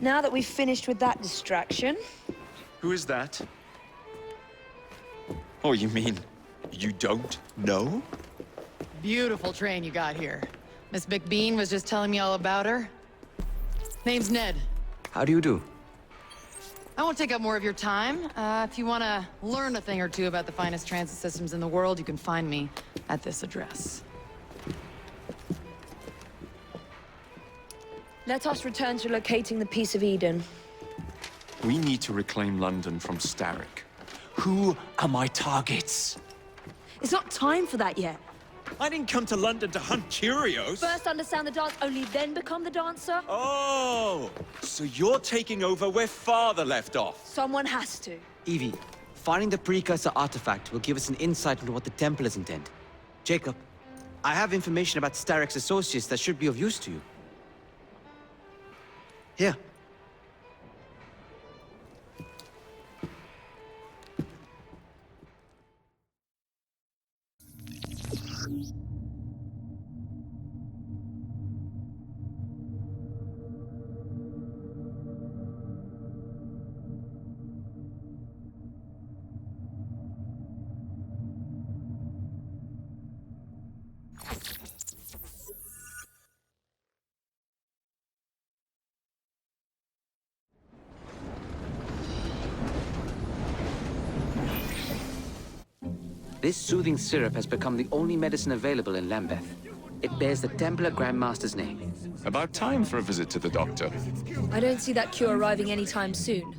Now that we've finished with that distraction... Who is that? Oh, you mean you don't know? Beautiful train you got here. Miss McBean was just telling me all about her. Name's Ned. How do you do? I won't take up more of your time. If you want to learn a thing or two about the finest transit systems in the world, you can find me at this address. Let us return to locating the Piece of Eden. We need to reclaim London from Starrick. Who are my targets? It's not time for that yet. I didn't come to London to hunt Cheerios. First understand the dance, only then become the dancer? Oh, so you're taking over where Father left off. Someone has to. Evie, finding the precursor artifact will give us an insight into what the Templars intend. Jacob, I have information about Starrick's associates that should be of use to you. Here. This soothing syrup has become the only medicine available in Lambeth. It bears the Templar Grandmaster's name. About time for a visit to the doctor. I don't see that cure arriving anytime soon.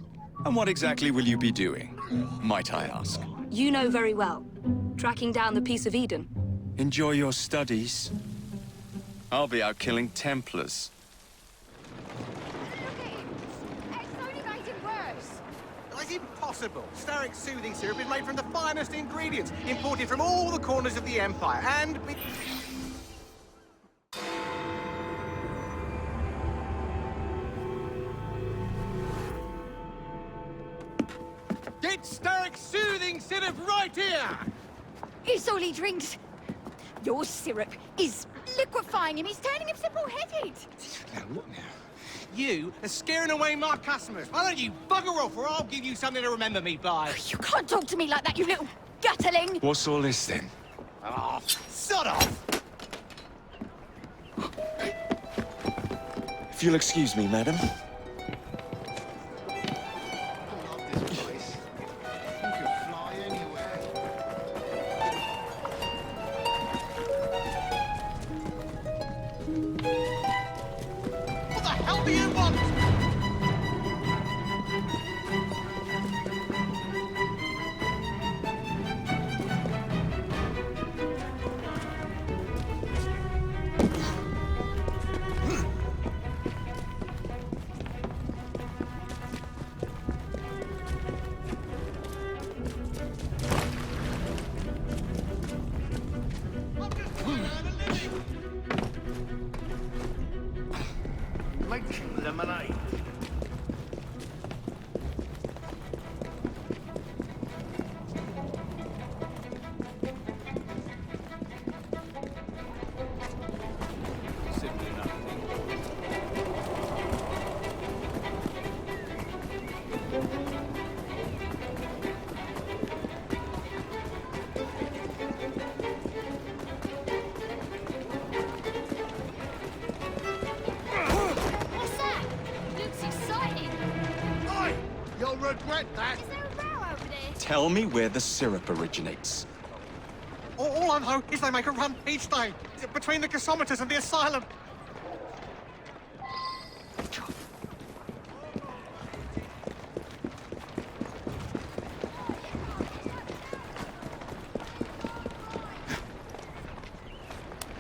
And what exactly will you be doing, might I ask? You know very well. Tracking down the Piece of Eden. Enjoy your studies. I'll be out killing Templars. It's impossible. Starrick's soothing syrup is made from the finest ingredients, imported from all the corners of the Empire, and... Get Starrick's soothing syrup right here! It's all he drinks. Your syrup is liquefying him. It's turning him simple-headed. Now, look now. You are scaring away my customers. Why don't you bugger off, or I'll give you something to remember me by. You can't talk to me like that, you little gutterling. What's all this then? Oh, sod off! If you'll excuse me, madam. Lemonade. Simply nothing. You'll regret that. Is there a row over there? Tell me where the syrup originates. All I know is they make a run each day between the gasometers and the asylum.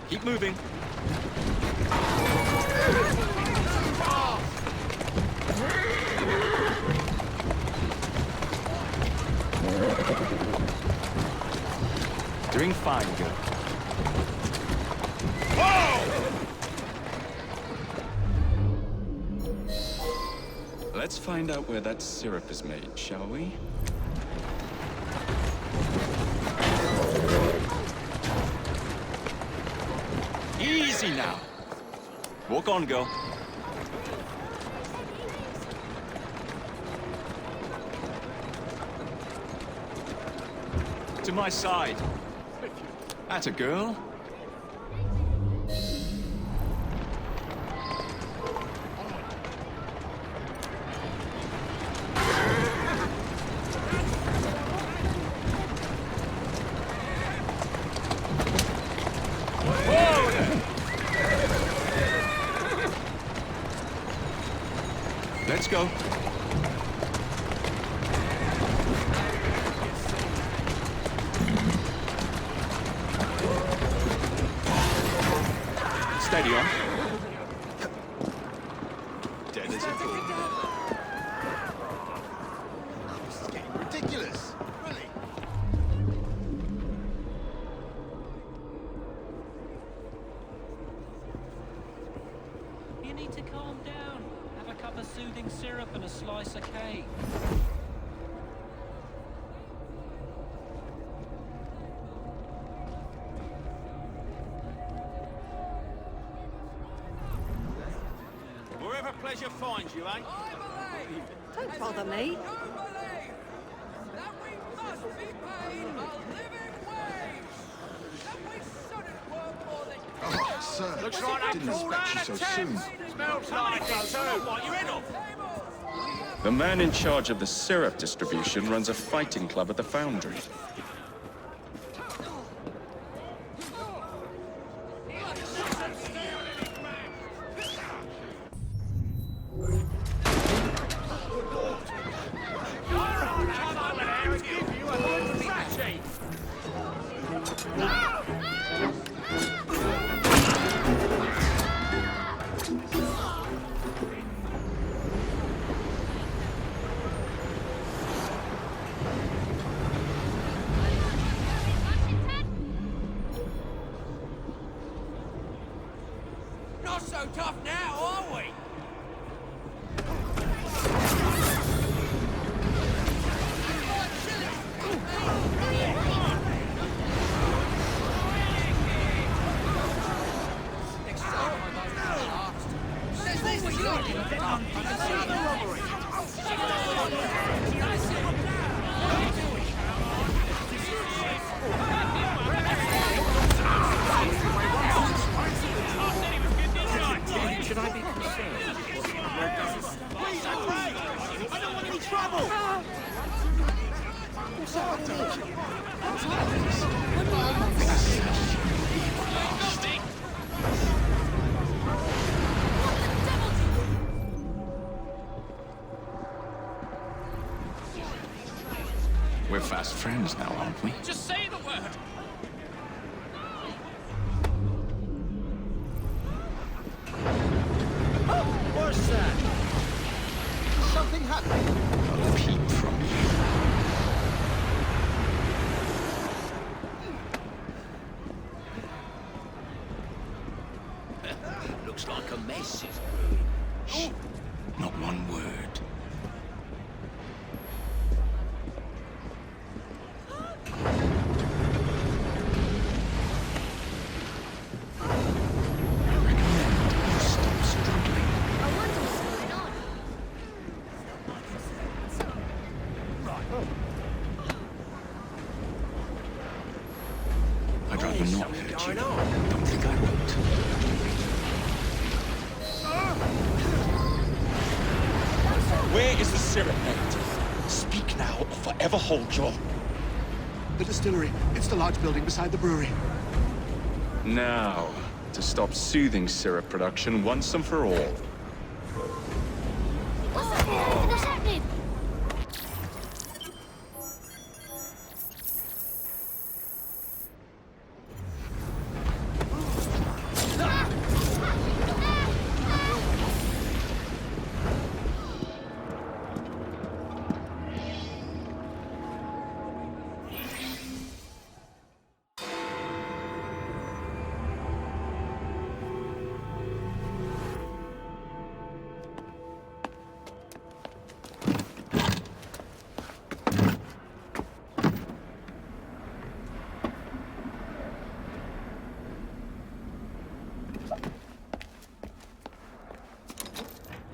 Keep moving. Doing fine, girl. Whoa! Let's find out where that syrup is made, shall we? Easy now. Walk on, girl. To my side. At a girl. Let's go. Steady on. Dead as a fool. This is getting ridiculous. Really? You need to calm down. Have a cup of soothing syrup and a slice of cake. Wherever pleasure finds you, eh? Don't bother me. Oh, sir. Looks like I didn't expect you so soon. Smells like it too. What, you in off? The man in charge of the syrup distribution runs a fighting club at the foundry. Not so tough now, are we? Should I be concerned? Please, I pray! I don't want any trouble! We're fast friends now, aren't we? Just say the word. What's that? Something happened. A peep from you. Looks like a mess is Shh. Not one word. I recommend you stop struggling. I wonder what's going on. I'd rather not hurt you. Don't think I won't. Where is the syrup, mate? Speak now or forever hold your... The distillery. It's the large building beside the brewery. Now, to stop soothing syrup production once and for all. What's happening? What's happening?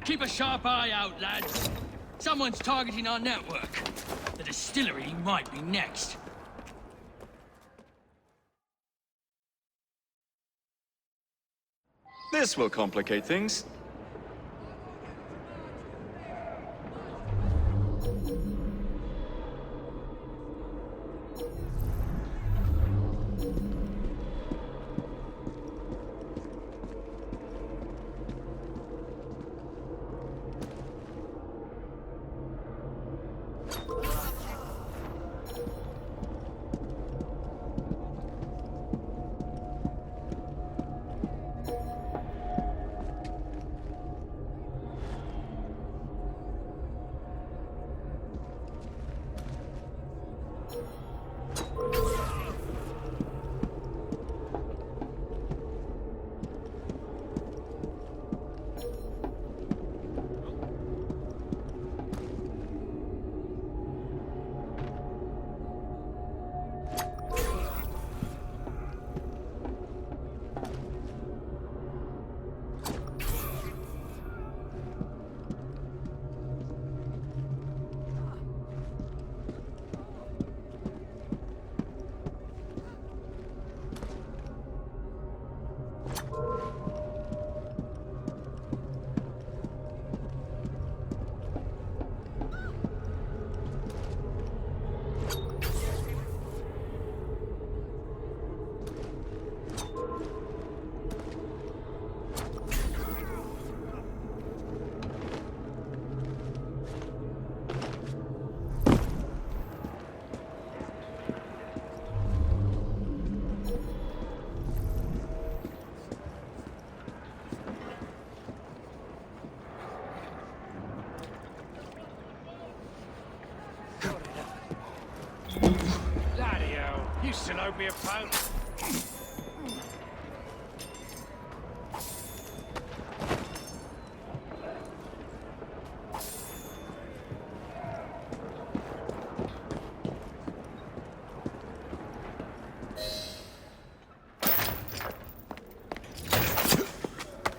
Keep a sharp eye out, lads. Someone's targeting our network. The distillery might be next. This will complicate things. You still owe me a pound.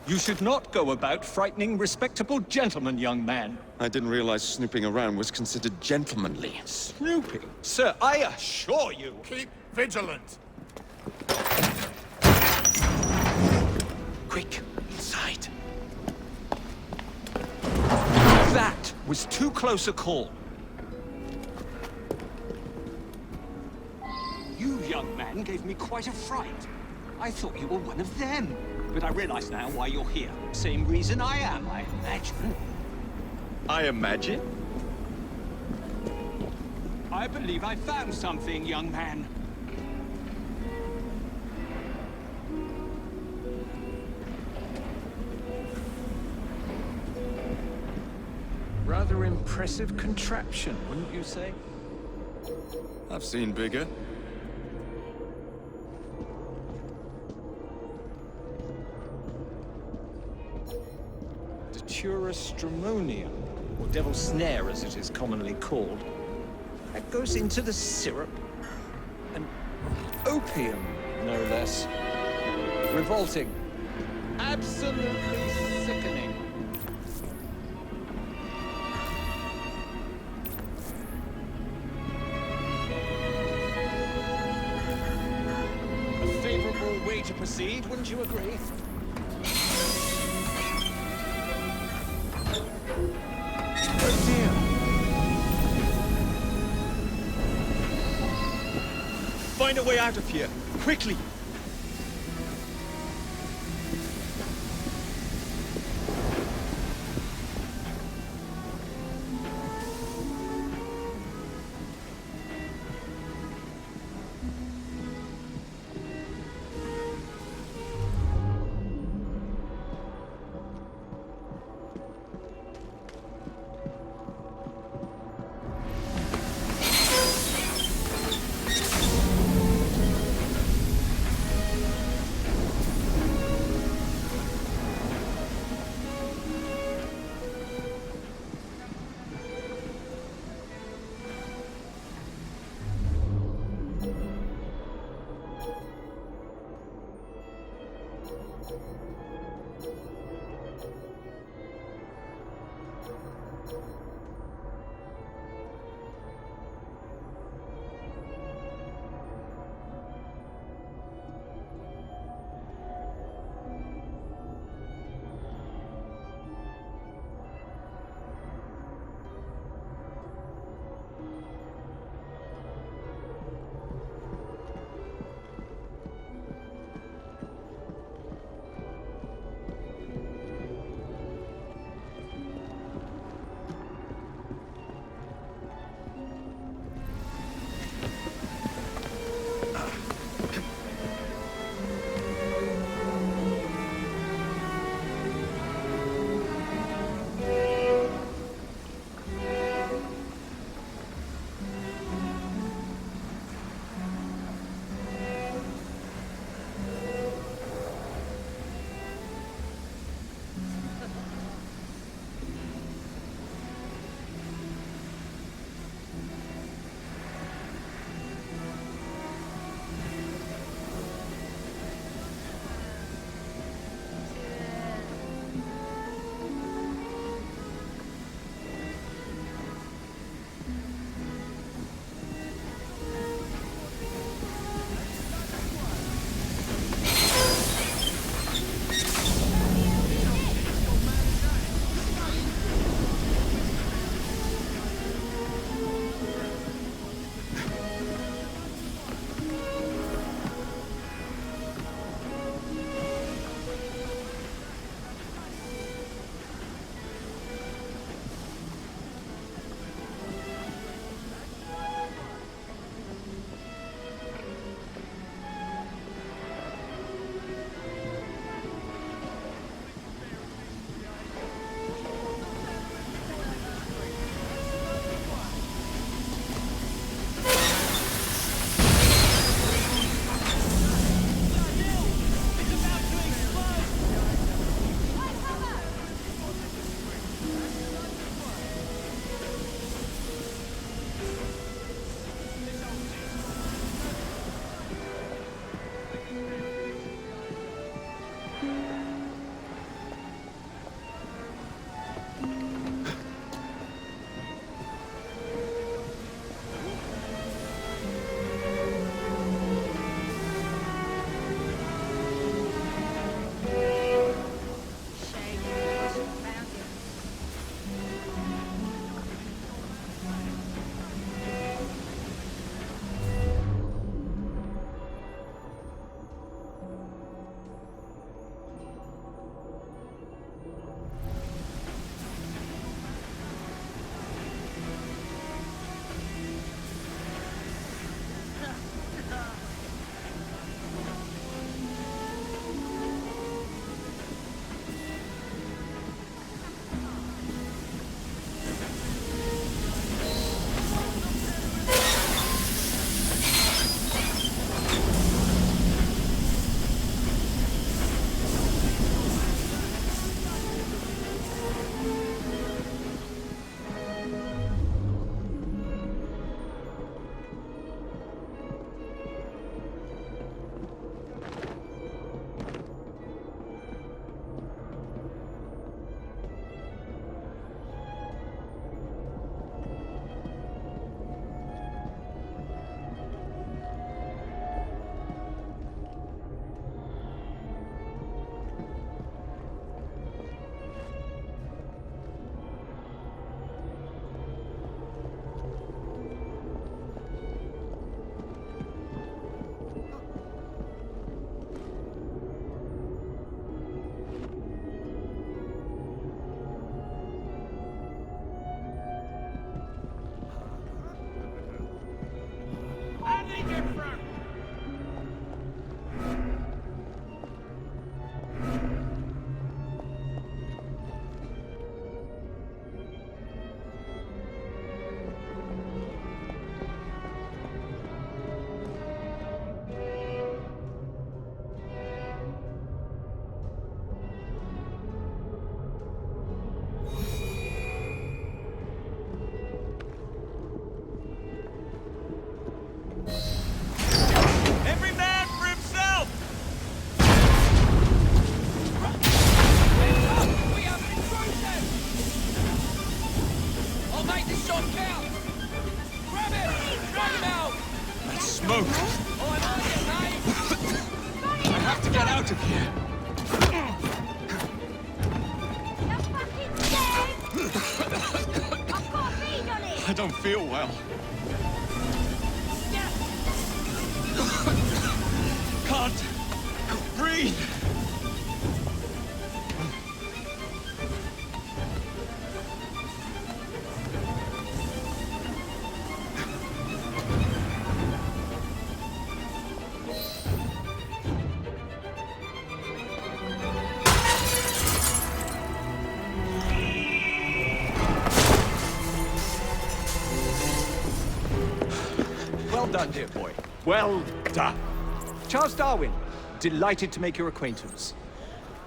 You should not go about frightening respectable gentlemen, young man. I didn't realize snooping around was considered gentlemanly. Snooping? Sir, I assure you... Keep vigilant. Quick, inside. That was too close a call. You, young man, gave me quite a fright. I thought you were one of them. But I realize now why you're here. Same reason I am, I imagine. I imagine? I believe I found something, young man. Rather impressive contraption, wouldn't you say? I've seen bigger. Stramonium, or devil's snare as it is commonly called. That goes into the syrup. And opium, no less. Revolting. Absolutely sickening. A favorable way to proceed, wouldn't you agree? Oh dear. Find a way out of here, quickly. out of here. I don't feel well. Can't breathe. Well done, dear boy. Well done. Charles Darwin, delighted to make your acquaintance.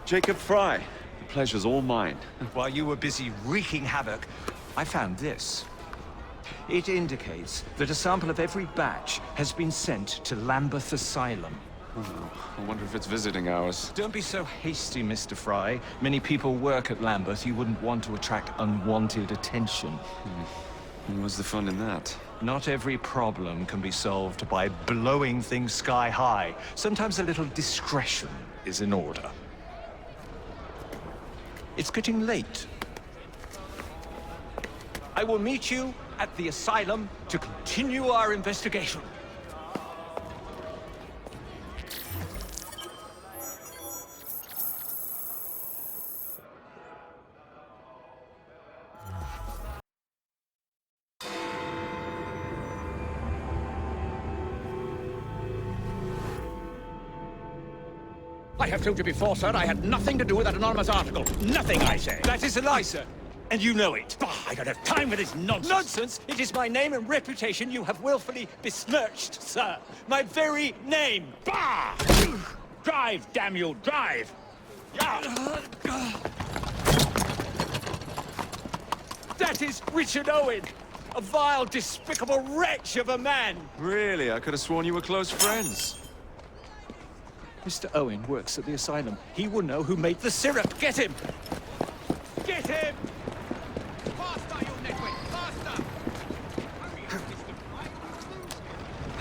Jacob Frye, the pleasure's all mine. While you were busy wreaking havoc, I found this. It indicates that a sample of every batch has been sent to Lambeth Asylum. Oh, I wonder if it's visiting hours. Don't be so hasty, Mr. Frye. Many people work at Lambeth. You wouldn't want to attract unwanted attention. And what's the fun in that? Not every problem can be solved by blowing things sky high. Sometimes a little discretion is in order. It's getting late. I will meet you at the asylum to continue our investigation. I have told you before, sir, I had nothing to do with that anonymous article. Nothing, I say. That is a lie, sir. And you know it. Bah, I don't have time for this nonsense. Nonsense? It is my name and reputation you have willfully besmirched, sir. My very name. Bah! Drive, damn you, drive! That is Richard Owen, a vile, despicable wretch of a man. Really? I could have sworn you were close friends. Mr. Owen works at the asylum. He will know who made the syrup. Get him! Get him! Faster, you nitwit! Faster!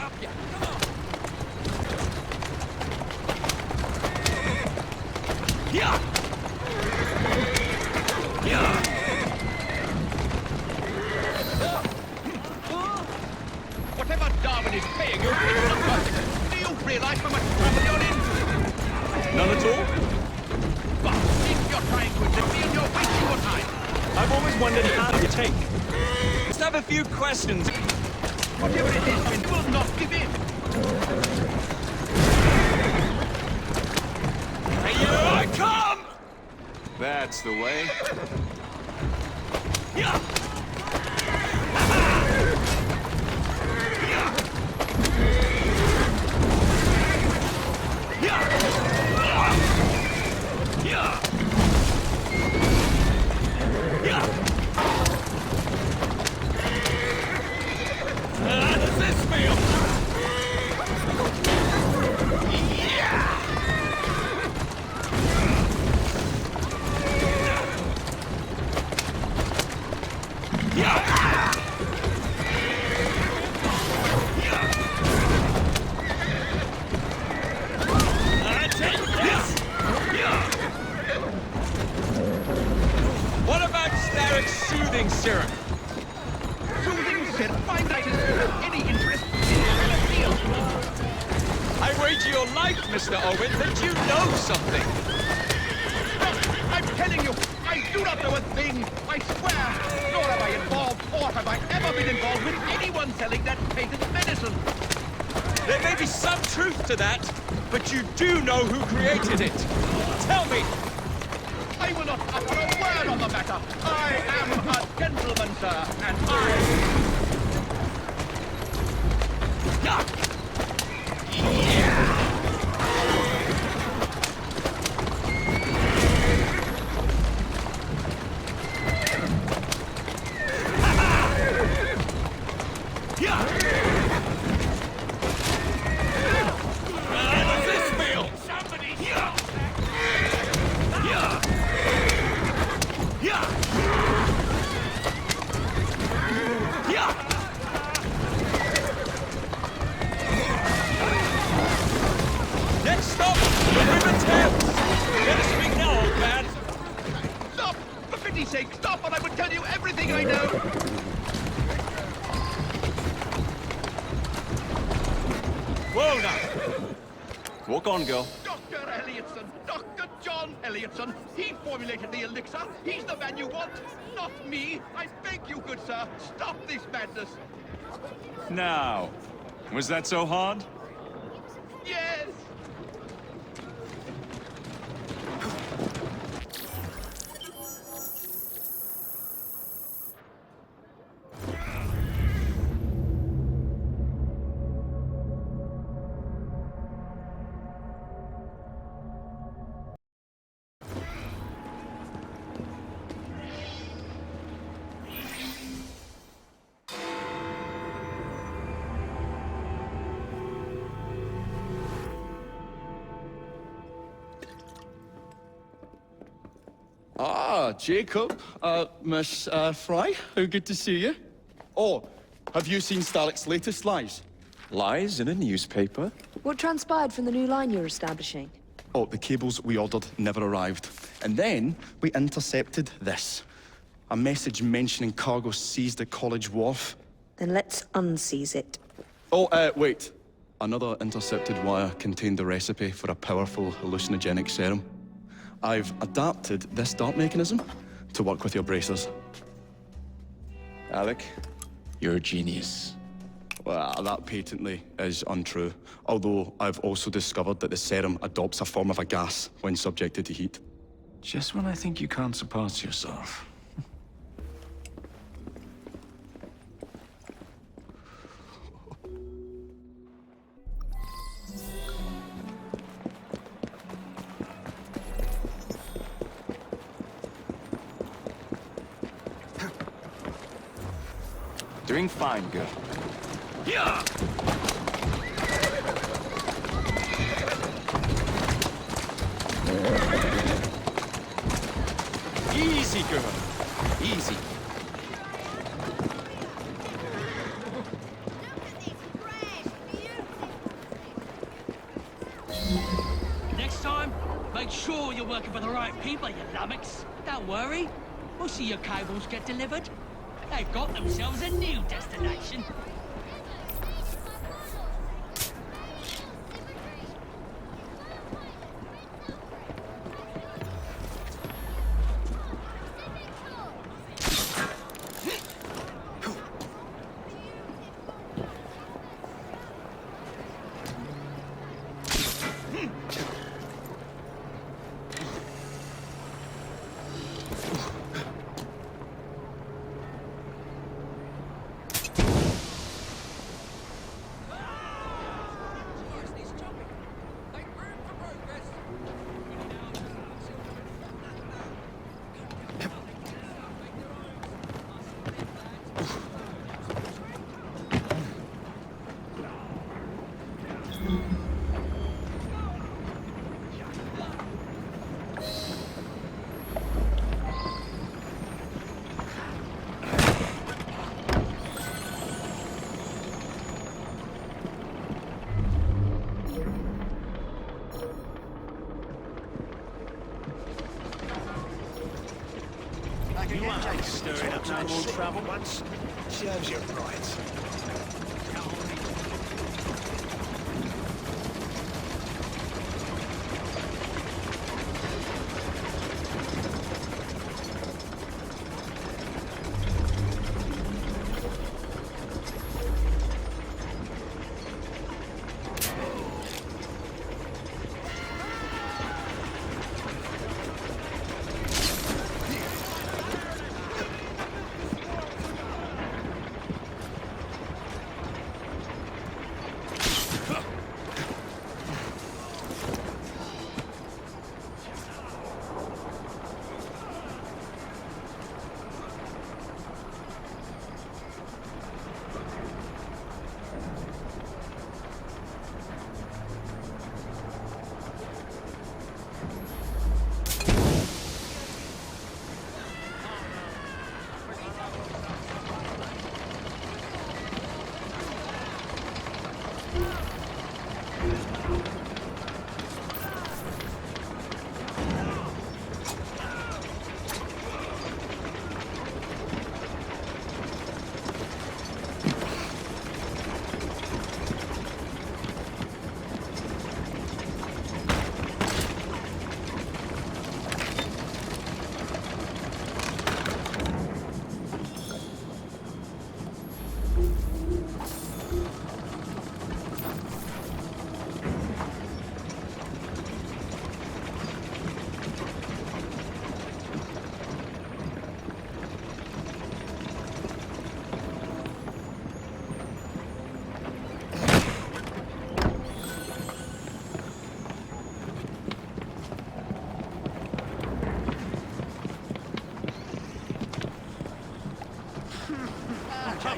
Up here, come on! Yeah! Yeah! Whatever Darwin is paying you, it's not worth it. Do you realize how much trouble you're in? None at all? But if you're trying to intervene, you're wasting your time. I've always wondered how you take. Let's have a few questions. Whatever it is, we will not give in. Here I come! That's the way. Yeah! How does this feel? What about Starrick's soothing syrup? Soothing syrup? Find that is of any interest in the field. I wager your life, Mr. Owen, that you know something. Look, I'm telling you, I do not know a thing. I swear, nor have I involved, or have I ever been involved with anyone selling that patent medicine. There may be some truth to that, but you do know who created it. Tell me. I will not utter a word on the matter. I am a gentleman, sir, and I... sake, stop and I will tell you everything I know! Whoa now! Walk on, girl. Dr. Elliotson! Dr. John Elliotson! He formulated the elixir! He's the man you want! Not me! I beg you, good sir! Stop this madness! Now, was that so hard? Yes! Ah, Jacob. Miss Frye, how good to see you. Oh, have you seen Starrick's latest lies? Lies in a newspaper? What transpired from the new line you're establishing? Oh, the cables we ordered never arrived. And then we intercepted this. A message mentioning cargo seized at College Wharf. Then let's unseize it. Oh, wait. Another intercepted wire contained the recipe for a powerful hallucinogenic serum. I've adapted this dart mechanism to work with your bracers. Alec, you're a genius. Well, that patently is untrue. Although I've also discovered that the serum adopts a form of a gas when subjected to heat. Just when I think you can't surpass yourself. Doing fine, girl. Yeah! Easy, girl. Easy. Next time, make sure you're working for the right people, you lummox. Don't worry. We'll see your cables get delivered. They've got themselves a new destination. You are stirring up no more trouble once. Serves you right.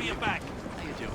for your back. How you doing?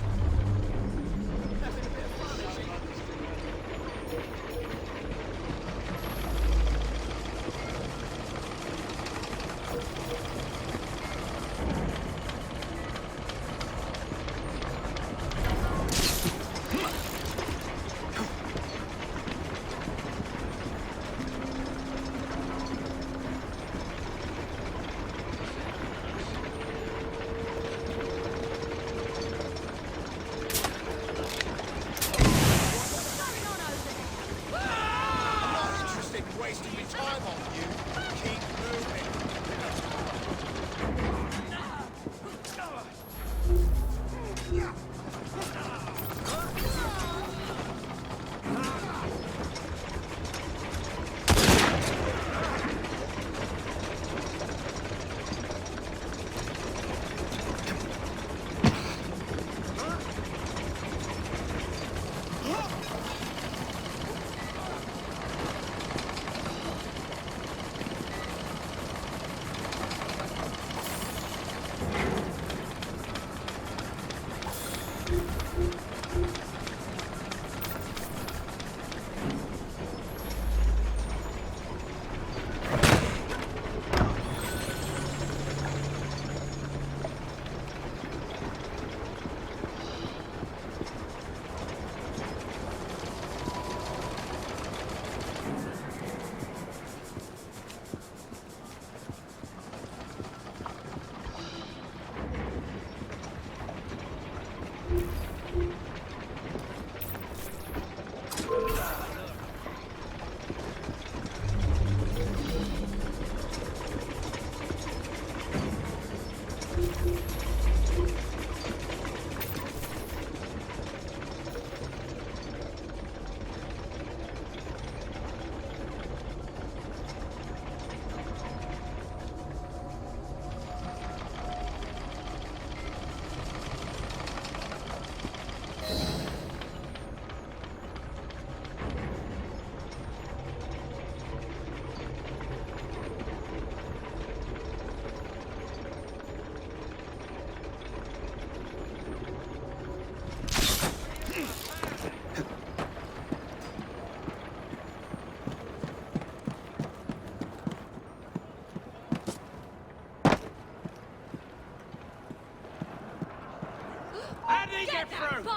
Get that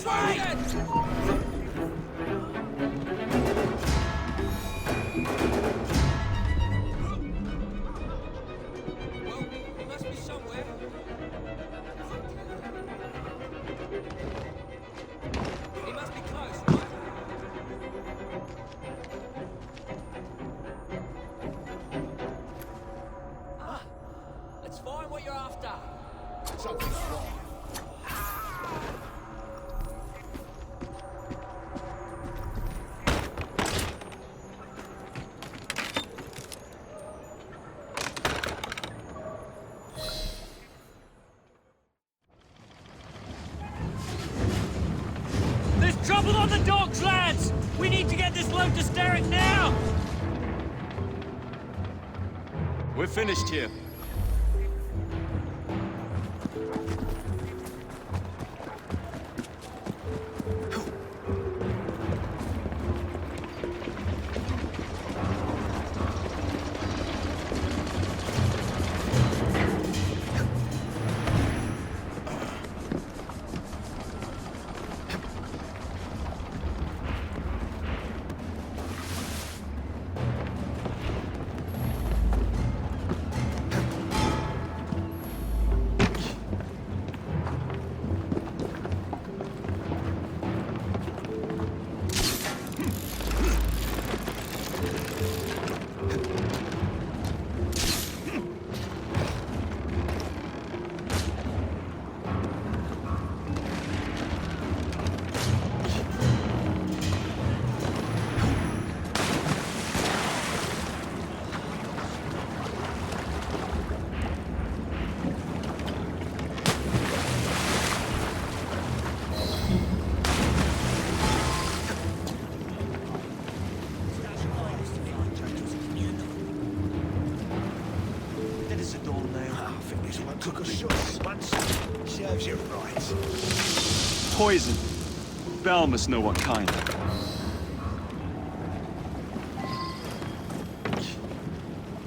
bastard! this load to Steric now! We're finished here. Poison. Bell must know what kind.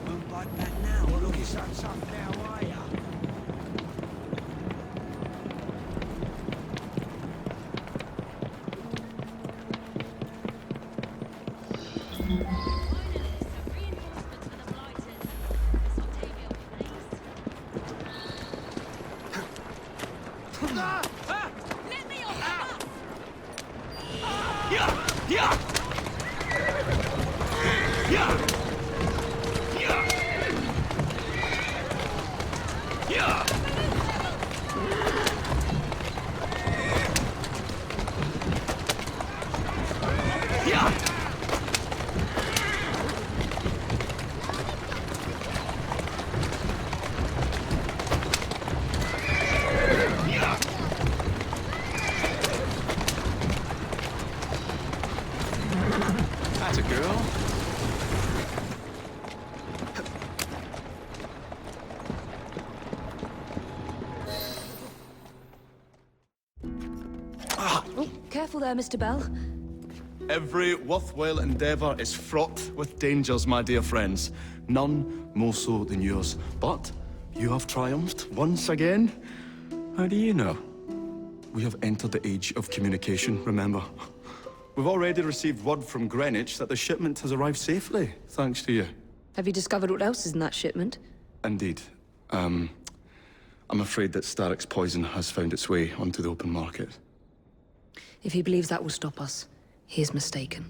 Won't bite back now. Well, look, it's up now, are ya? That's a girl. Oh, careful there, Mr. Bell. Every worthwhile endeavor is fraught with dangers, my dear friends. None more so than yours. But you have triumphed once again. How do you know? We have entered the age of communication, remember? We've already received word from Greenwich that the shipment has arrived safely, thanks to you. Have you discovered what else is in that shipment? Indeed. I'm afraid that Starrick's poison has found its way onto the open market. If he believes that will stop us, he is mistaken.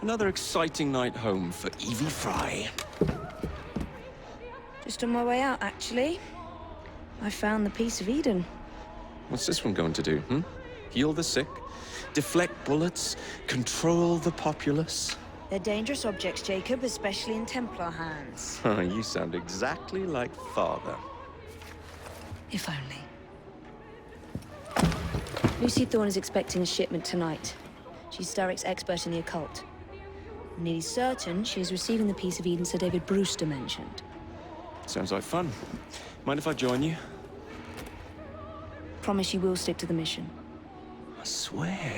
Another exciting night home for Evie Frye. Just on my way out, actually. I found the piece of Eden. What's this one going to do, Heal the sick, deflect bullets, control the populace? They're dangerous objects, Jacob, especially in Templar hands. You sound exactly like Father. If only. Lucy Thorne is expecting a shipment tonight. She's Starrick's expert in the occult. I'm nearly certain she is receiving the piece of Eden Sir David Brewster mentioned. Sounds like fun. Mind if I join you? Promise you will stick to the mission. I swear.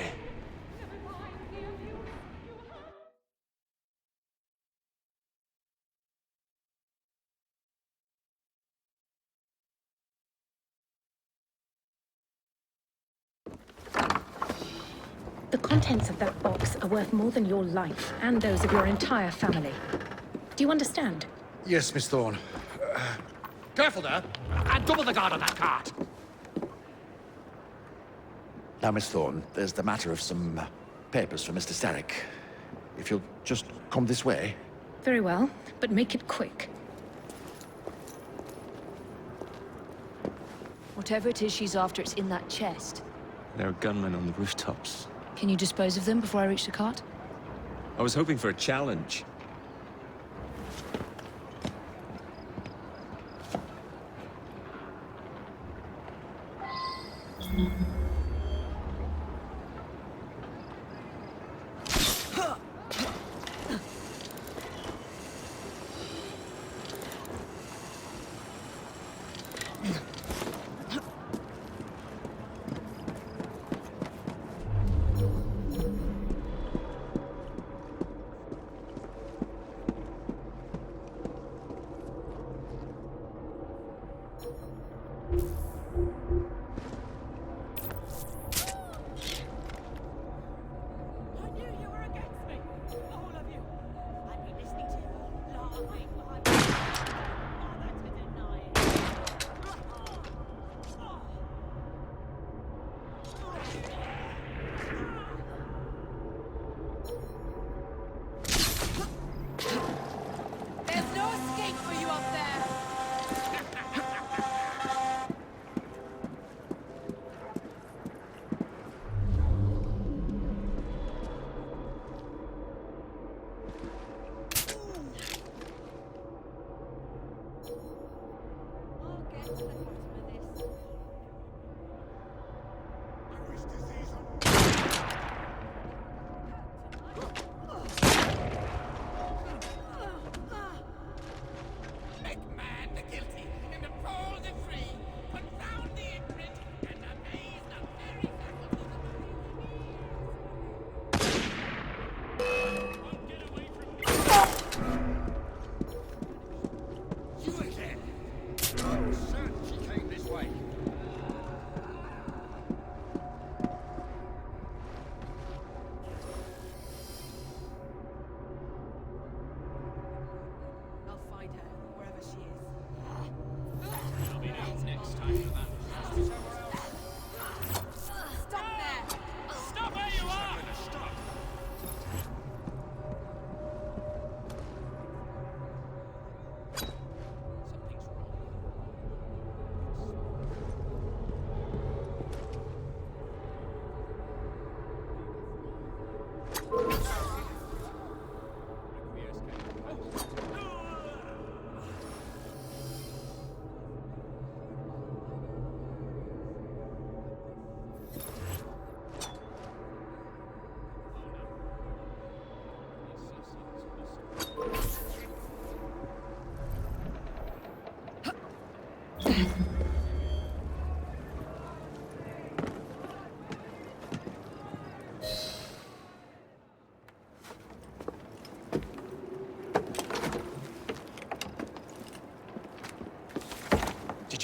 The contents of that box are worth more than your life and those of your entire family. Do you understand? Yes, Miss Thorne. Careful there! And double the guard on that cart! Now, Miss Thorne, there's the matter of some papers for Mr. Starrick. If you'll just come this way. Very well, but make it quick. Whatever it is she's after, it's in that chest. There are gunmen on the rooftops. Can you dispose of them before I reach the cart? I was hoping for a challenge.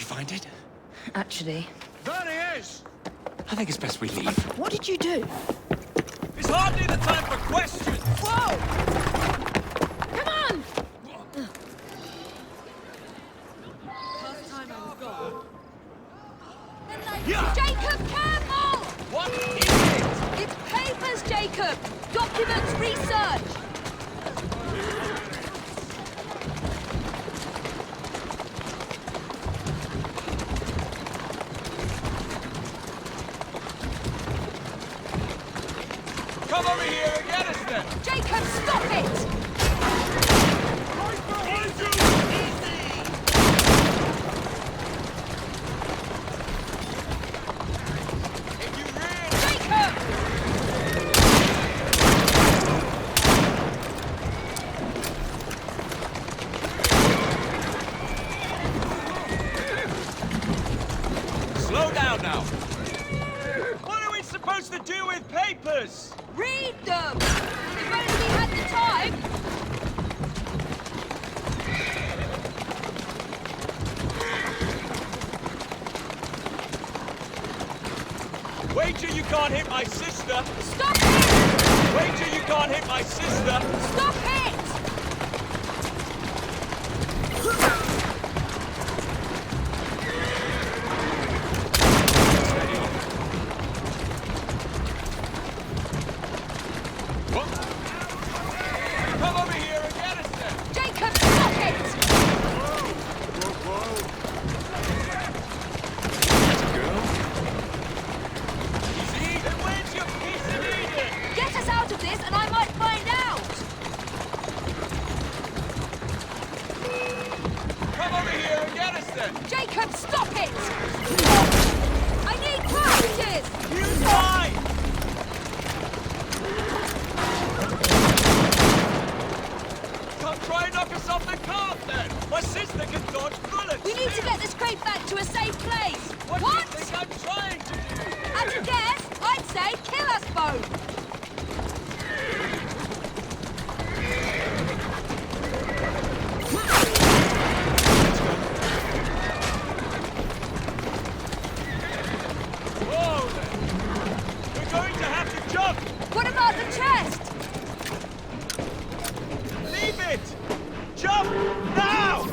Find it? Actually... There he is! I think it's best we leave. What did you do? It's hardly the time for questions! Whoa! Come on! Last time I was gone. Yeah. Jacob, careful! What is it? It's papers, Jacob! Documents, research! Come over here and get us then! Jacob, stop it! Right behind you! If you really... Jacob! Slow down now! What are we supposed to do with papers? Read them! If only we had the time! Wager you can't hit my sister! Stop it! Wager you can't hit my sister! Stop it! Come over here and get us then! safe place. What? What? Do you think I'm trying to do? At a guess, I'd say kill us both. Whoa there! We're going to have to jump! What about the chest? Leave it! Jump now!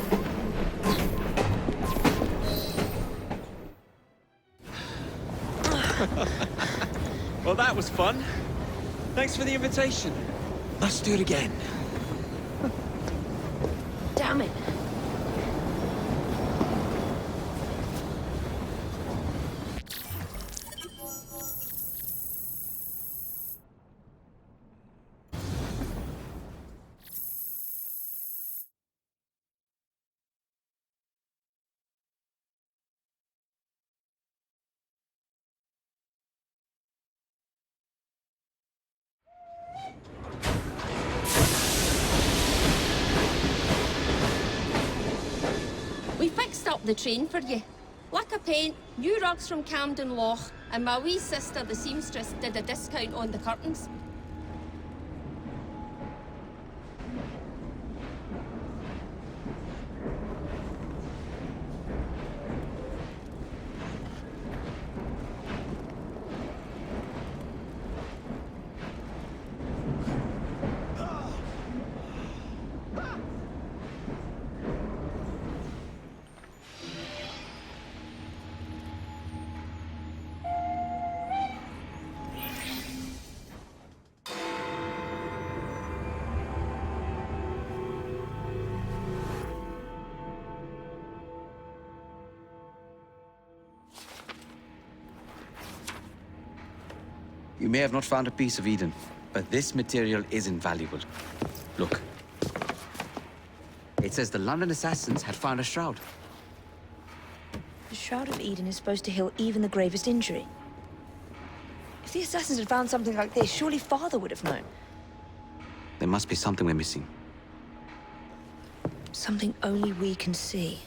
Well, that was fun. Thanks for the invitation. Let's do it again. Damn it. We fixed up the train for you. Lacquer paint, new rugs from Camden Loch, and my wee sister, the seamstress, did a discount on the curtains. You may have not found a piece of Eden, but this material is invaluable. Look. It says the London assassins had found a shroud. The Shroud of Eden is supposed to heal even the gravest injury. If the assassins had found something like this, surely Father would have known. There must be something we're missing. Something only we can see.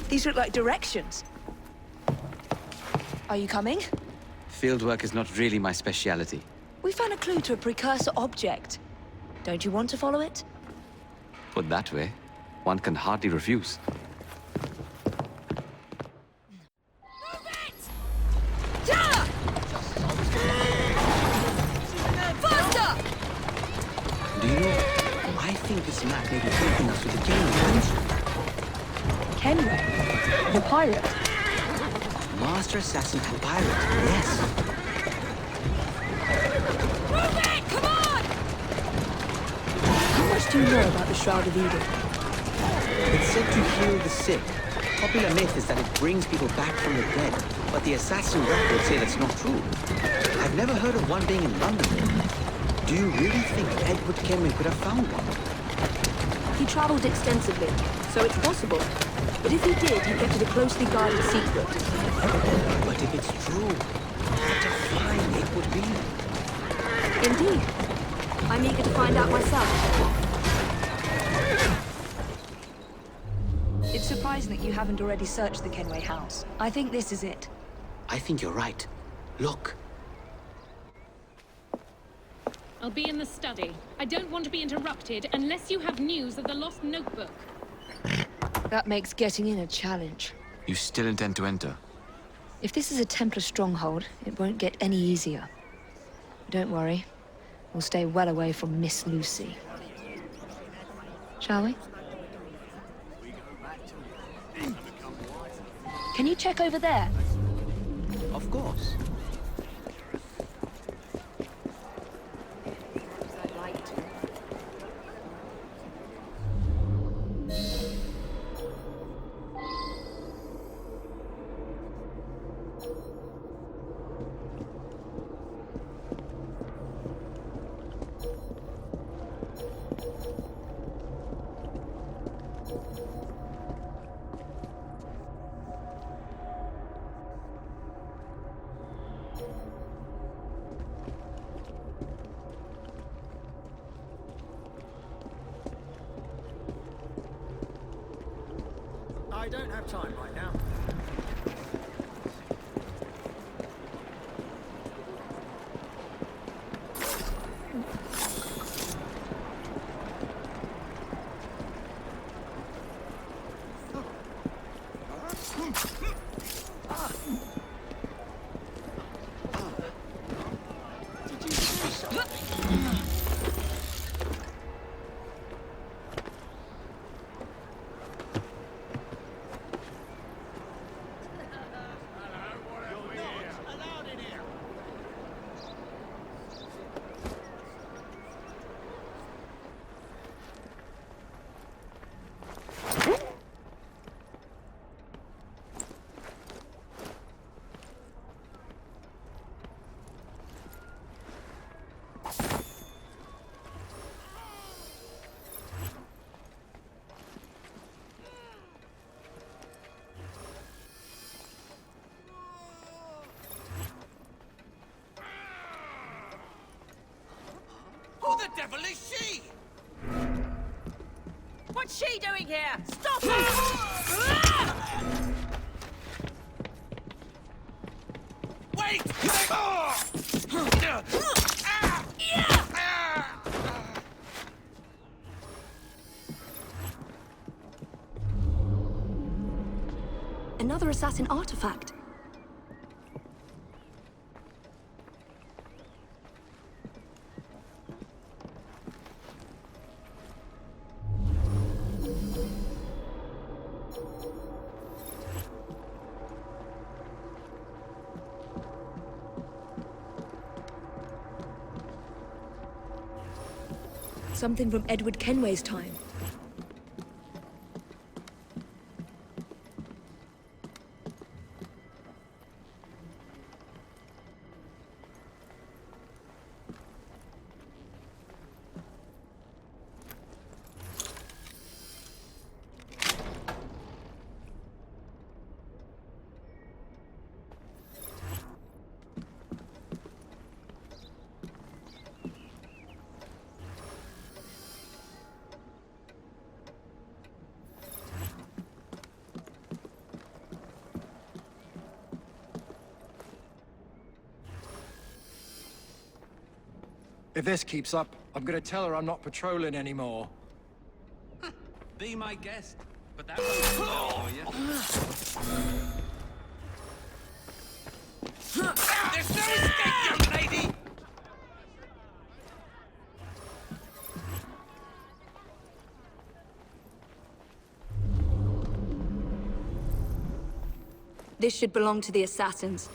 These look like directions. Are you coming? Fieldwork is not really my speciality. We found a clue to a precursor object. Don't you want to follow it? Put that way, one can hardly refuse. Faster! Do you know, I think this map may be helping us with the game. Kenway? The pirate? Master assassin and pirate, yes. Move it! Come on! How much do you know about the Shroud of Eden? It's said to heal the sick. Popular myth is that it brings people back from the dead, but the assassin records say that's not true. I've never heard of one being in London. Do you really think Edward Kenway could have found one? He traveled extensively, so it's possible. But if he did, he kept it a closely guarded secret. But if it's true, what a find it would be. Indeed. I'm eager to find out myself. It's surprising that you haven't already searched the Kenway house. I think this is it. I think you're right. Look. I'll be in the study. I don't want to be interrupted unless you have news of the lost notebook. That makes getting in a challenge. You still intend to enter? If this is a Templar stronghold, it won't get any easier. Don't worry. We'll stay well away from Miss Lucy. Shall we? Can you check over there? Of course. I don't have time right now. Who the devil is she? What's she doing here? Stop her! Wait! Another assassin artifact. Something from Edward Kenway's time. If this keeps up, I'm gonna tell her I'm not patrolling anymore. Be my guest, but that won't do for you. There's no escape, young lady! This should belong to the assassins.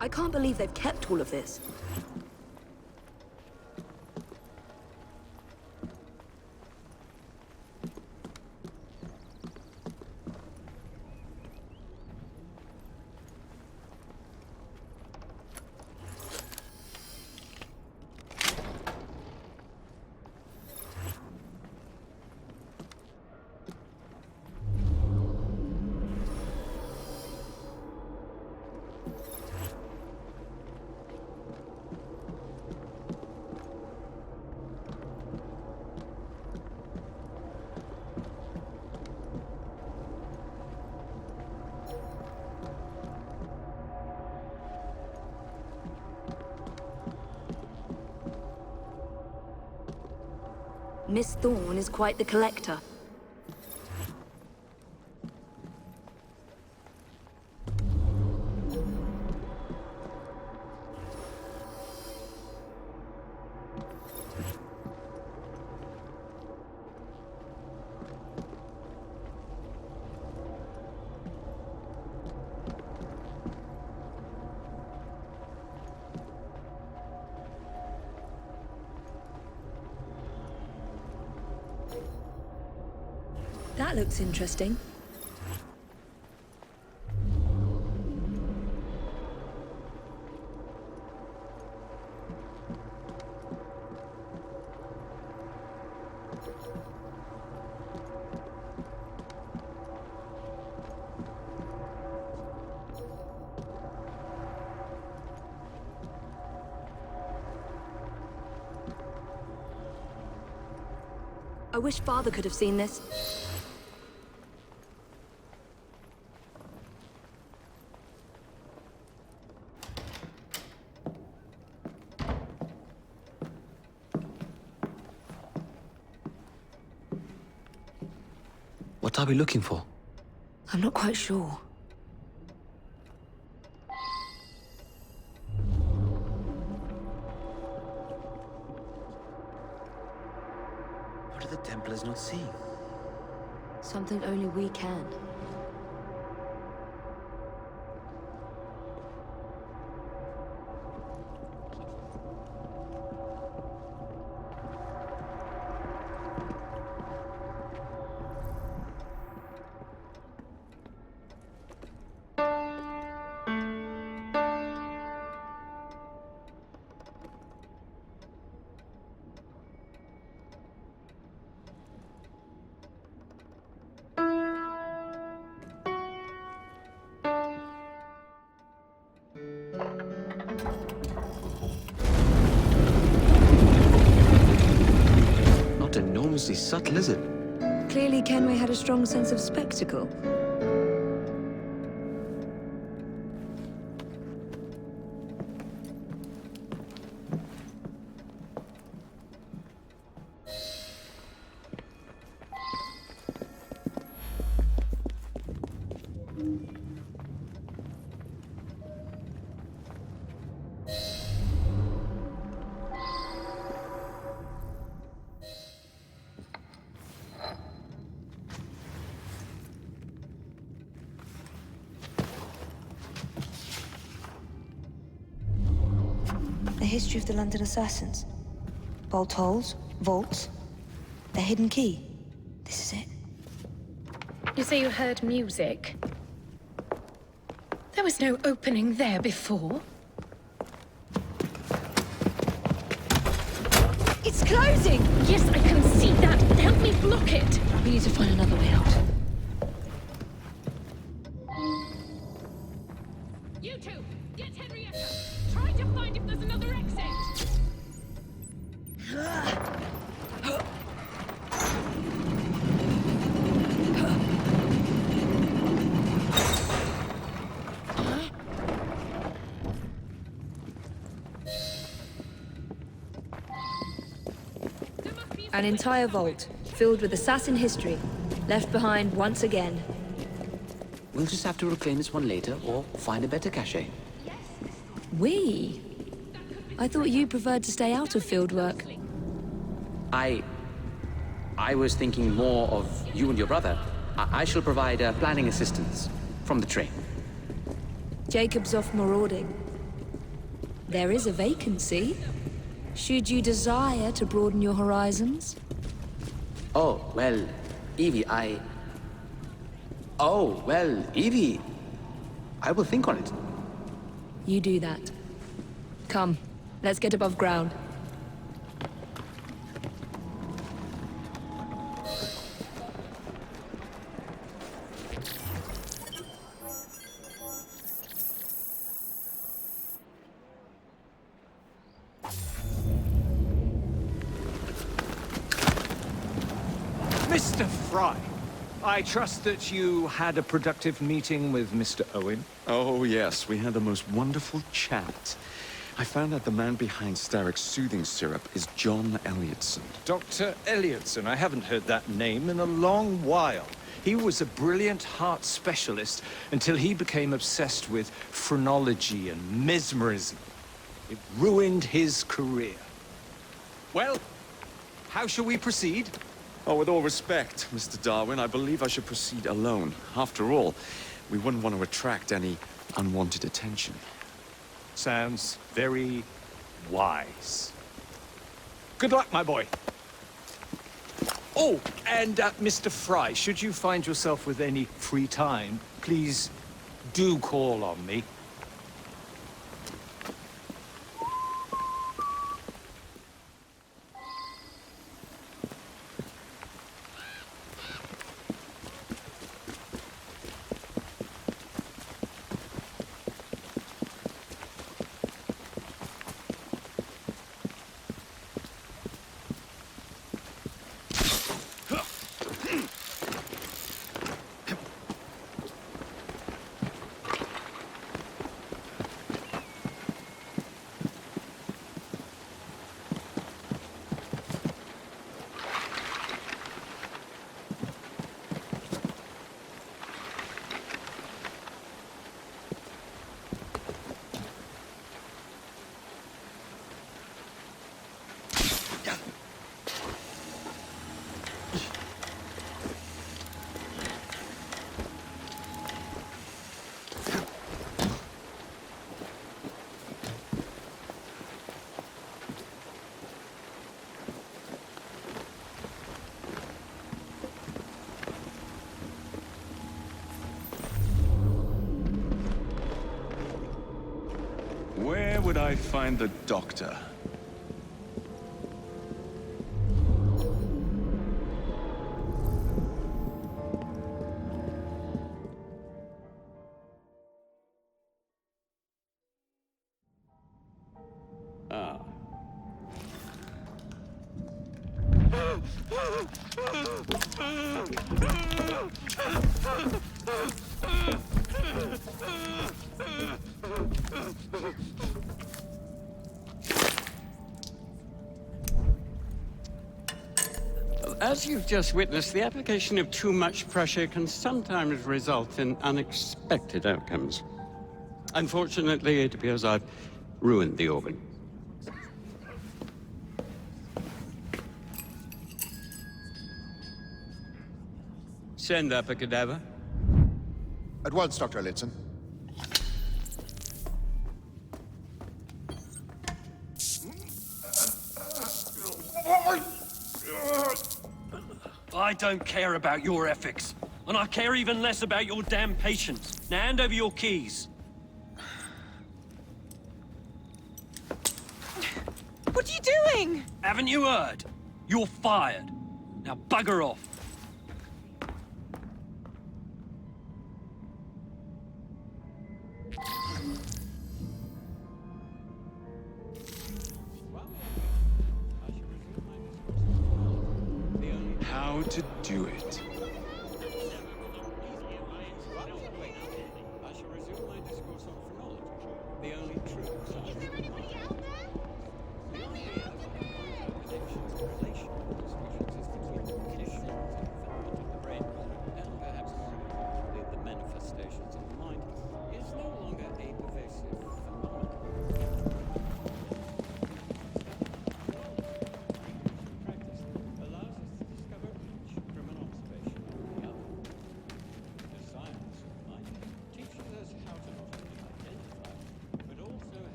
I can't believe they've kept all of this. Miss Thorne is quite the collector. That looks interesting. wish Father could have seen this. What are we looking for? I'm not quite sure. What are the Templars not seeing? Something only we can. Not enormously subtle, is it? Clearly Kenway had a strong sense of spectacle. The history of the London assassins. Bolt holes, vaults, a hidden key. This is it. You say you heard music? There was no opening there before. It's closing! Yes, I can see that. Help me block it. We need to find another way out. You two, get Henrietta. Try to find if there's another exit. An entire vault, filled with assassin history, left behind once again. We'll just have to reclaim this one later, or find a better cache. We? I thought you preferred to stay out of field work. I was thinking more of you and your brother. I shall provide planning assistance from the train. Jacob's off marauding. There is a vacancy. Should you desire to broaden your horizons? Oh, well, Evie, Oh, well, Evie, I will think on it. You do that. Come, let's get above ground. Mr. Frye, I trust that you had a productive meeting with Mr. Owen? Oh, yes. We had the most wonderful chat. I found out the man behind Starrick's soothing syrup is John Elliotson. Dr. Elliotson, I haven't heard that name in a long while. He was a brilliant heart specialist until he became obsessed with phrenology and mesmerism. It ruined his career. Well, how shall we proceed? Oh, with all respect, Mr. Darwin, I believe I should proceed alone. After all, we wouldn't want to attract any unwanted attention. Sounds very wise. Good luck, my boy. Oh, and Mr. Frye, should you find yourself with any free time, please do call on me. I find the doctor? Ah. As you've just witnessed, the application of too much pressure can sometimes result in unexpected outcomes. Unfortunately, it appears I've ruined the organ. Send up a cadaver. At once, Dr. Elliotson. I don't care about your ethics. And I care even less about your damn patience. Now hand over your keys. What are you doing? Haven't you heard? You're fired. Now bugger off. How to do it.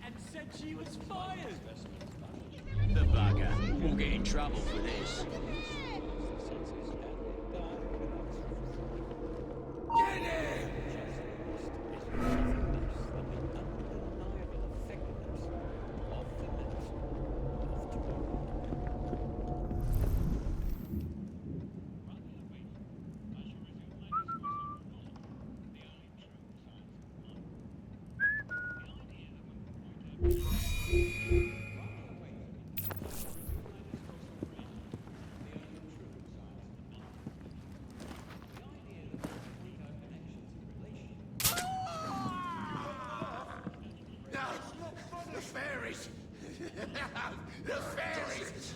And said she was fired. The bugger. We'll get in trouble for this. Get in! The fairies! The fairies!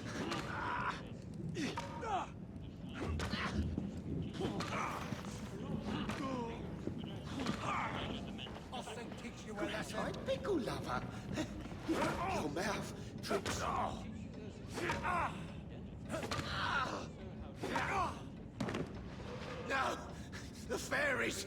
I'll soon teach you a lesson. I pickle lover. Your mouth trips. No! The fairies!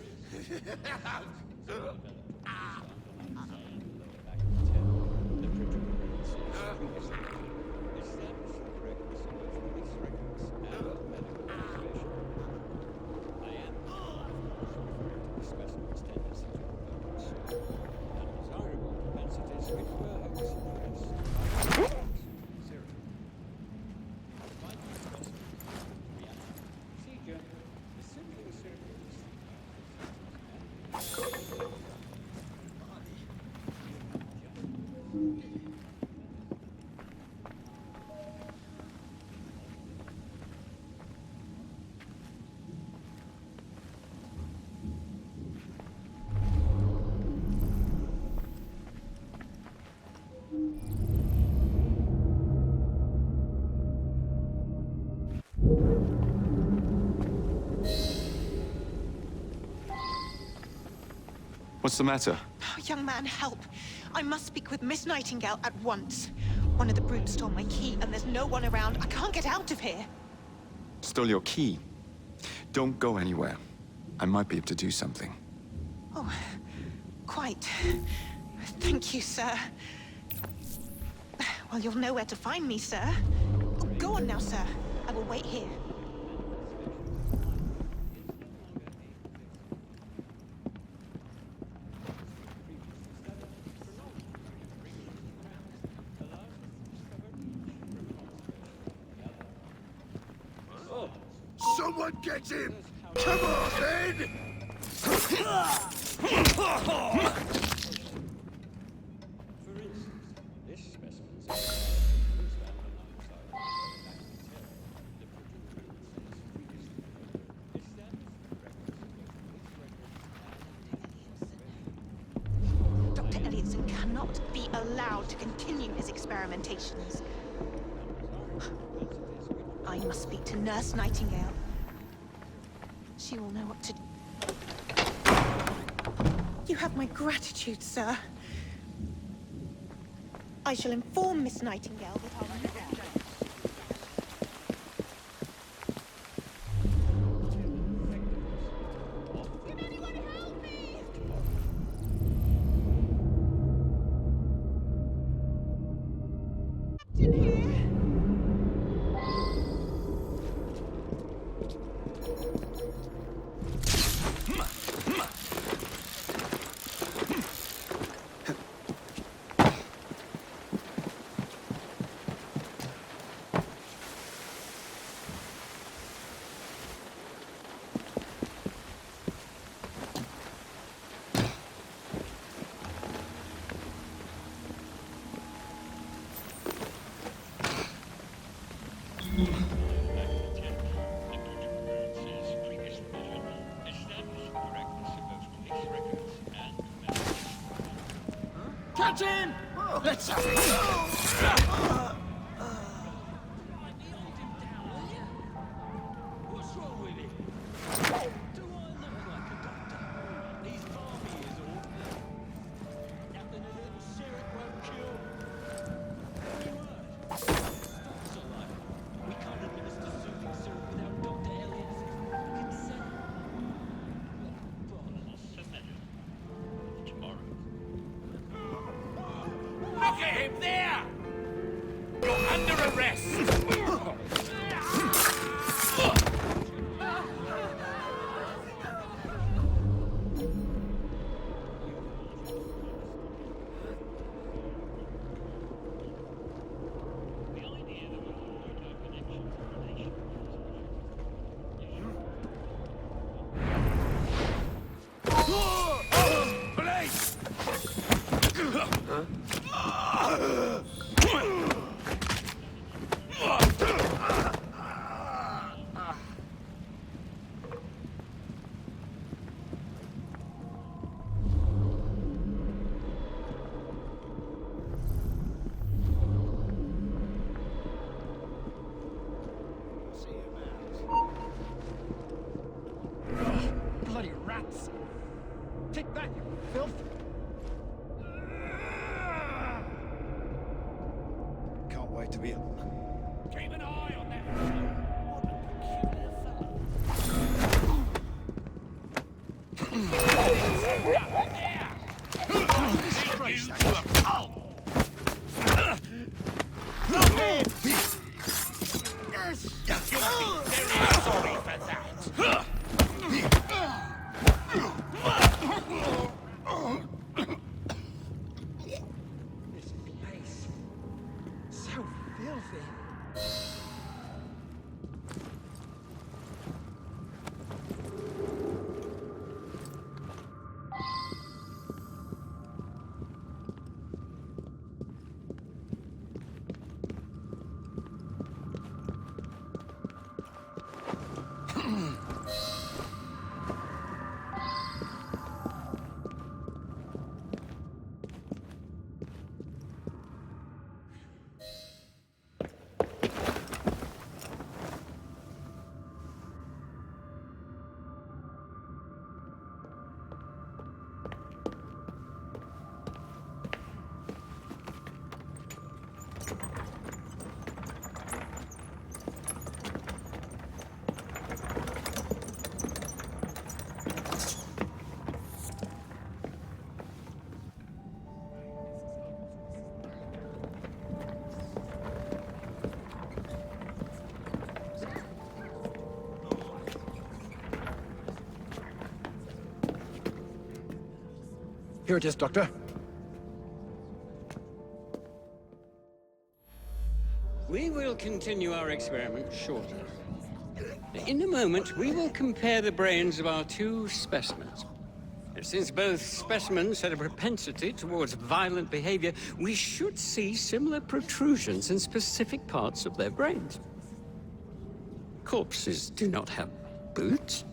What's the matter? Oh, young man, help. I must speak with Miss Nightingale at once. One of the brutes stole my key, and there's no one around. I can't get out of here. Stole your key. Don't go anywhere. I might be able to do something. Oh, quite. Thank you, sir. Well, you'll know where to find me, sir. Oh, go on now, sir. I will wait here. Someone get him! Come on, then! Dr. Elliotson cannot be allowed to continue his experimentations. I must speak to Nurse Nightingale. She will know what to do. You have my gratitude, sir. I shall inform Miss Nightingale that I'll... Catch him! Let's have it! What's wrong with him? Do I look like a doctor? He's balmy is all. Nothing a little syrup won't cure. Any word? Stocks are like, we can't administer soothing syrup without Dr. Elliot's consent. Tomorrow. Look at him there! You're under arrest! Police! Bloody rats! Take that, you filth! Can't wait to be a... Keep an eye on that. Sorry for that. This place... so filthy. Here it is, Doctor. We will continue our experiment shortly. In a moment, we will compare the brains of our two specimens. Since both specimens had a propensity towards violent behavior, we should see similar protrusions in specific parts of their brains. Corpses do not have boots.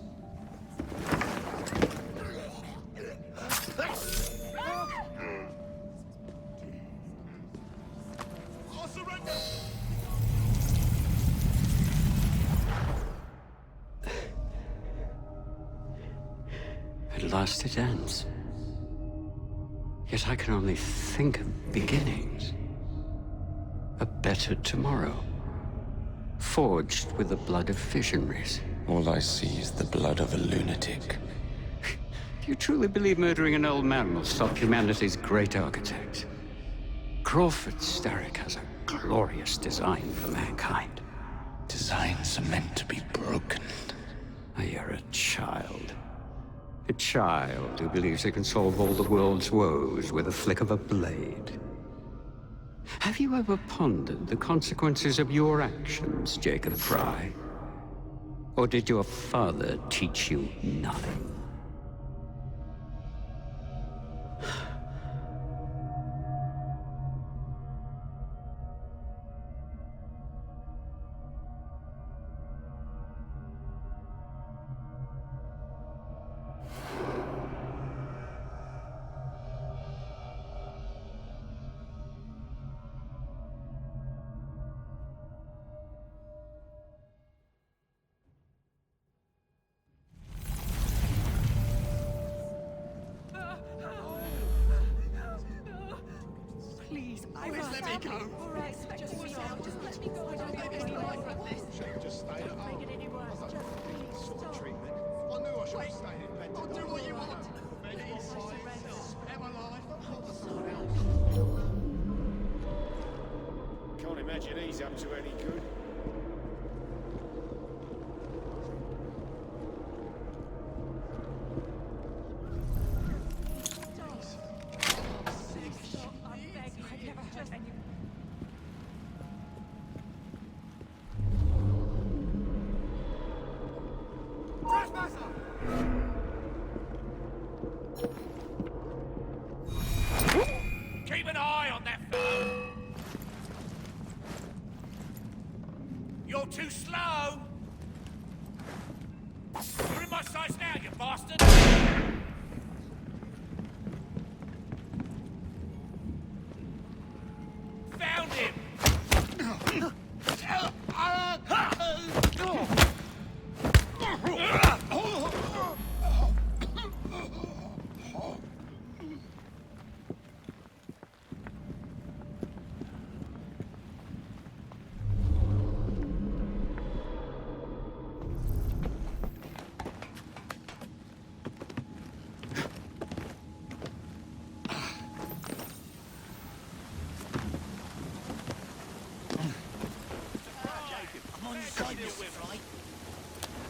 At last it ends. Yet I can only think of beginnings. A better tomorrow. Forged with the blood of visionaries. All I see is the blood of a lunatic. Do you truly believe murdering an old man will stop humanity's great architect? Crawford Starrick has a glorious design for mankind. Designs are meant to be broken. Oh, you're a child. A child who believes they can solve all the world's woes with a flick of a blade. Have you ever pondered the consequences of your actions, Jacob Frye? Or did your father teach you nothing? Please, let me go. All right, just let me go. I don't make any life like this. Should have just stayed at home. Make it any worse. Just please stop. Treatment. I knew I should have stayed in bed. I'll do what you want. Spare my life. Can't imagine he's up to any good. Keep an eye on that fellow. You're too slow. You're in my sights now, you bastard. Found him.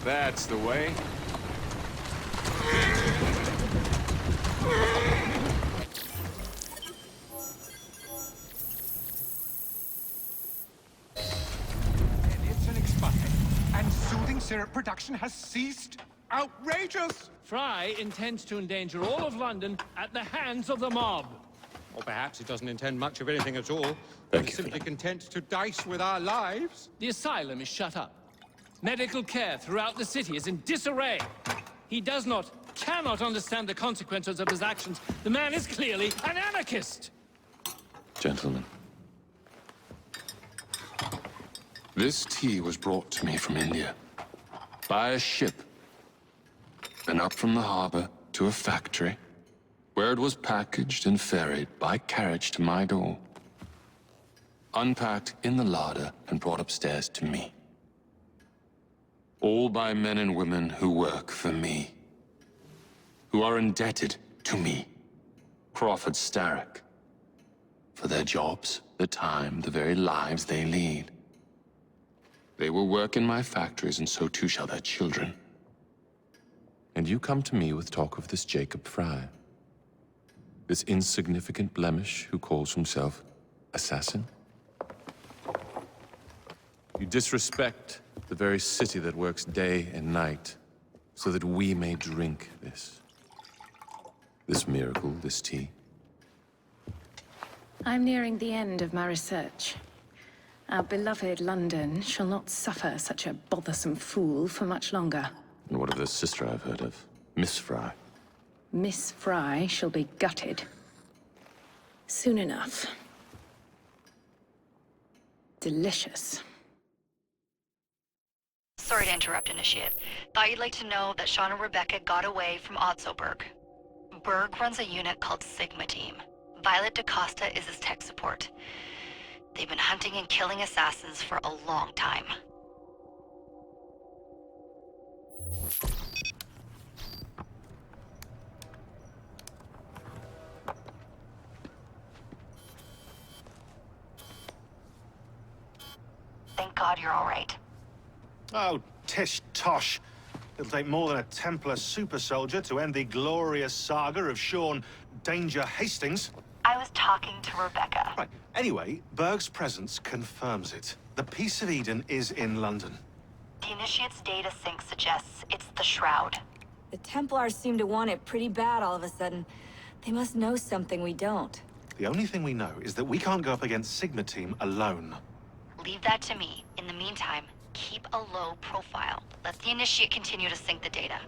That's the way. It's unexpected, and soothing syrup production has ceased. Outrageous! Frye intends to endanger all of London at the hands of the mob. Or perhaps he doesn't intend much of anything at all. Thank He's you, simply content to dice with our lives. The asylum is shut up. Medical care throughout the city is in disarray. He cannot understand the consequences of his actions. The man is clearly an anarchist! Gentlemen, this tea was brought to me from India by a ship, then up from the harbor to a factory, where it was packaged and ferried by carriage to my door, unpacked in the larder and brought upstairs to me. All by men and women who work for me, who are indebted to me, Crawford Starrick, for their jobs, the time, the very lives they lead. They will work in my factories, and so too shall their children. And you come to me with talk of this Jacob Frye. This insignificant blemish who calls himself assassin? You disrespect the very city that works day and night so that we may drink this. This miracle, this tea. I'm nearing the end of my research. Our beloved London shall not suffer such a bothersome fool for much longer. And what of the sister I've heard of? Miss Frye. Miss Frye shall be gutted. Soon enough. Delicious. Sorry to interrupt, Initiate. Thought you'd like to know that Sean and Rebecca got away from Otzoberg. Berg runs a unit called Sigma Team. Violet DaCosta is his tech support. They've been hunting and killing assassins for a long time. Thank God you're all right. Oh, tish tosh. It'll take more than a Templar super soldier to end the glorious saga of Sean Danger Hastings. I was talking to Rebecca. Right. Anyway, Berg's presence confirms it. The Piece of Eden is in London. The Initiate's data sync suggests it's the Shroud. The Templars seem to want it pretty bad all of a sudden. They must know something we don't. The only thing we know is that we can't go up against Sigma Team alone. Leave that to me. In the meantime, keep a low profile. Let the Initiate continue to sync the data.